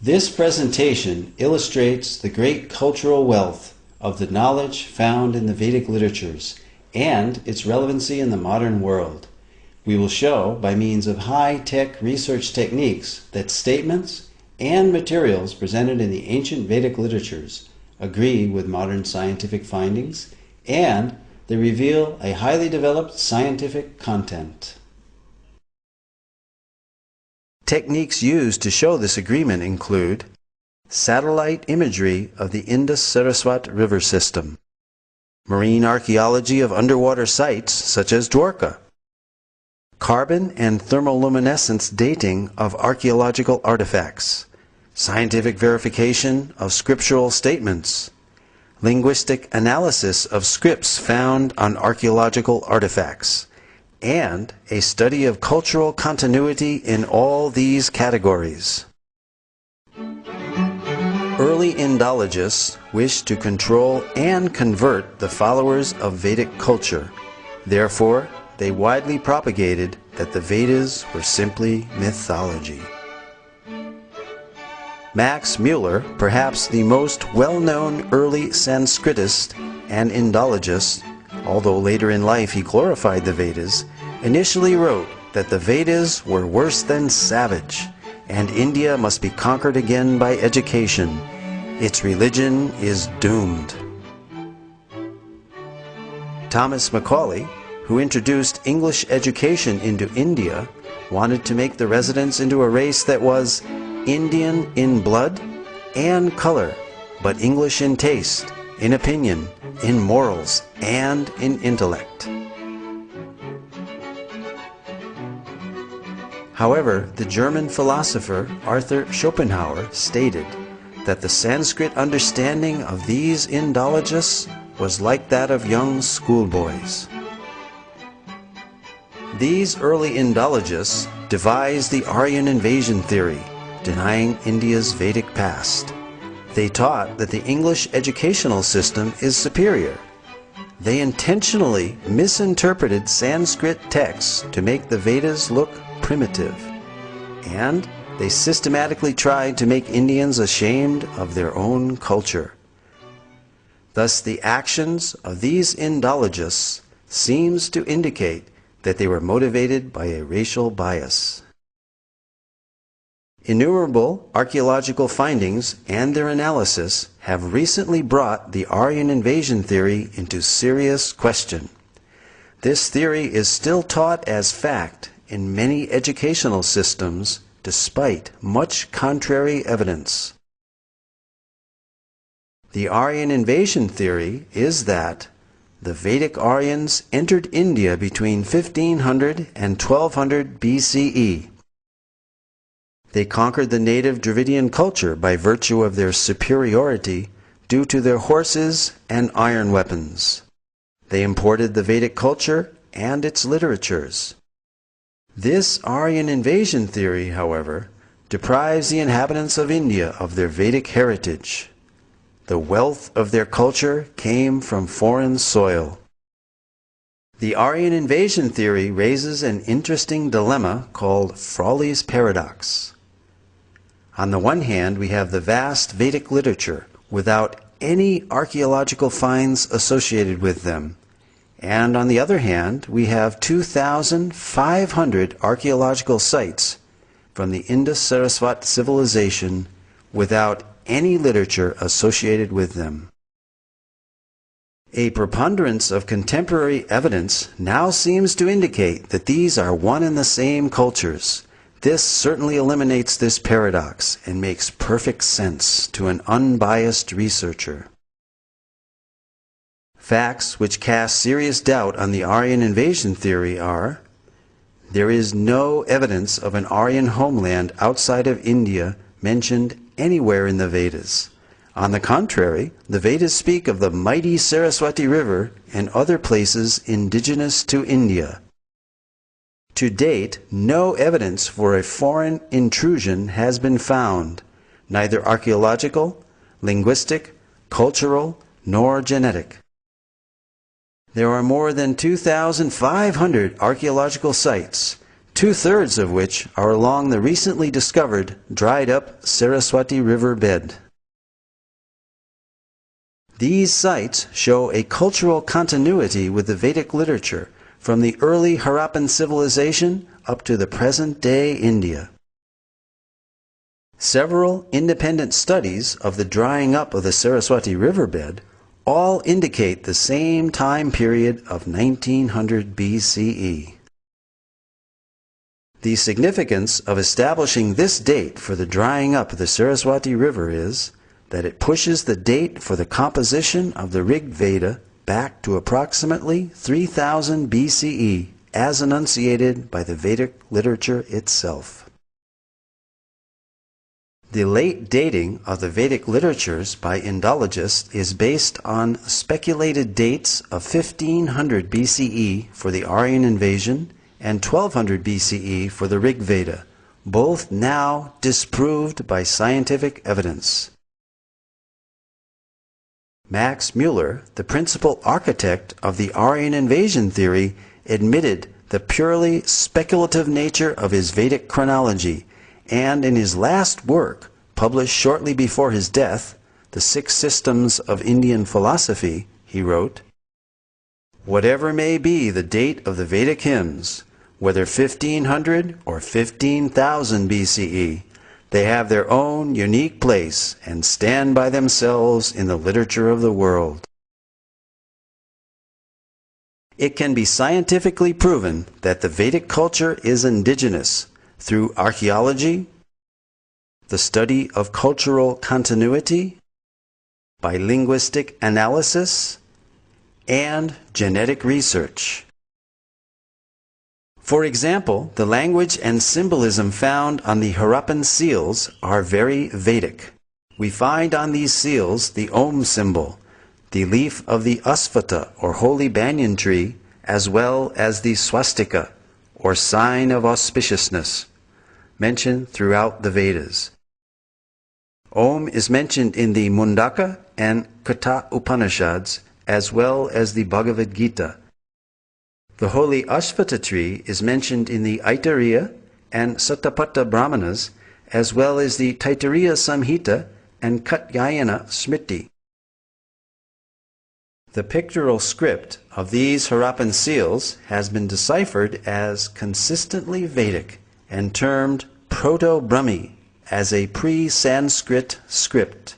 This presentation illustrates the great cultural wealth of the knowledge found in the Vedic literatures and its relevancy in the modern world. We will show, by means of high-tech research techniques, that statements and materials presented in the ancient Vedic literatures agree with modern scientific findings, and they reveal a highly developed scientific content. Techniques used to show this agreement include satellite imagery of the Indus-Saraswat river system, marine archaeology of underwater sites such as Dwarka, carbon and thermoluminescence dating of archaeological artifacts, scientific verification of scriptural statements, linguistic analysis of scripts found on archaeological artifacts, and a study of cultural continuity in all these categories. Early Indologists wished to control and convert the followers of Vedic culture. Therefore, they widely propagated that the Vedas were simply mythology. Max Muller, perhaps the most well-known early Sanskritist and Indologist, although later in life he glorified the Vedas, initially wrote that the Vedas were worse than savage, and India must be conquered again by education. Its religion is doomed. Thomas Macaulay, who introduced English education into India, wanted to make the residents into a race that was Indian in blood and color, but English in taste, in opinion, in morals, and in intellect. However, the German philosopher Arthur Schopenhauer stated that the Sanskrit understanding of these Indologists was like that of young schoolboys. These early Indologists devised the Aryan Invasion theory, denying India's Vedic past. They taught that the English educational system is superior. They intentionally misinterpreted Sanskrit texts to make the Vedas look primitive. And they systematically tried to make Indians ashamed of their own culture. Thus, the actions of these Indologists seems to indicate that they were motivated by a racial bias. Innumerable archaeological findings and their analysis have recently brought the Aryan Invasion theory into serious question. This theory is still taught as fact in many educational systems despite much contrary evidence. The Aryan Invasion theory is that the Vedic Aryans entered India between 1500 and 1200 BCE. They conquered the native Dravidian culture by virtue of their superiority due to their horses and iron weapons. They imported the Vedic culture and its literatures. This Aryan Invasion theory, however, deprives the inhabitants of India of their Vedic heritage. The wealth of their culture came from foreign soil. The Aryan Invasion theory raises an interesting dilemma called Frawley's paradox. On the one hand, we have the vast Vedic literature without any archaeological finds associated with them. And on the other hand, we have 2,500 archaeological sites from the Indus-Saraswat civilization without any literature associated with them. A preponderance of contemporary evidence now seems to indicate that these are one and the same cultures. This certainly eliminates this paradox and makes perfect sense to an unbiased researcher. Facts which cast serious doubt on the Aryan Invasion theory are: there is no evidence of an Aryan homeland outside of India mentioned anywhere in the Vedas. On the contrary, the Vedas speak of the mighty Saraswati River and other places indigenous to India. To date, no evidence for a foreign intrusion has been found, neither archaeological, linguistic, cultural, nor genetic. There are more than 2,500 archaeological sites, 2/3 of which are along the recently discovered dried-up Saraswati River bed. These sites show a cultural continuity with the Vedic literature from the early Harappan civilization up to the present-day India. Several independent studies of the drying up of the Saraswati riverbed all indicate the same time period of 1900 BCE. The significance of establishing this date for the drying up of the Saraswati River is that it pushes the date for the composition of the Rig Veda back to approximately 3000 BCE as enunciated by the Vedic literature itself. The late dating of the Vedic literatures by Indologists is based on speculated dates of 1500 BCE for the Aryan Invasion and 1200 BCE for the Rig Veda, both now disproved by scientific evidence. Max Muller, the principal architect of the Aryan Invasion theory, admitted the purely speculative nature of his Vedic chronology, and in his last work, published shortly before his death, The Six Systems of Indian Philosophy, he wrote, "Whatever may be the date of the Vedic hymns, whether 1500 or 15,000 BCE, they have their own unique place and stand by themselves in the literature of the world." It can be scientifically proven that the Vedic culture is indigenous through archaeology, the study of cultural continuity, by linguistic analysis, and genetic research. For example, the language and symbolism found on the Harappan seals are very Vedic. We find on these seals the Om symbol, the leaf of the Asvata or holy banyan tree, as well as the swastika or sign of auspiciousness, mentioned throughout the Vedas. Om is mentioned in the Mundaka and Katha Upanishads, as well as the Bhagavad Gita. The holy Ashvata tree is mentioned in the Aitareya and Satapatha Brahmanas, as well as the Taittiriya Samhita and Katyayana Smriti. The pictorial script of these Harappan seals has been deciphered as consistently Vedic and termed Proto-Brahmi as a pre-Sanskrit script.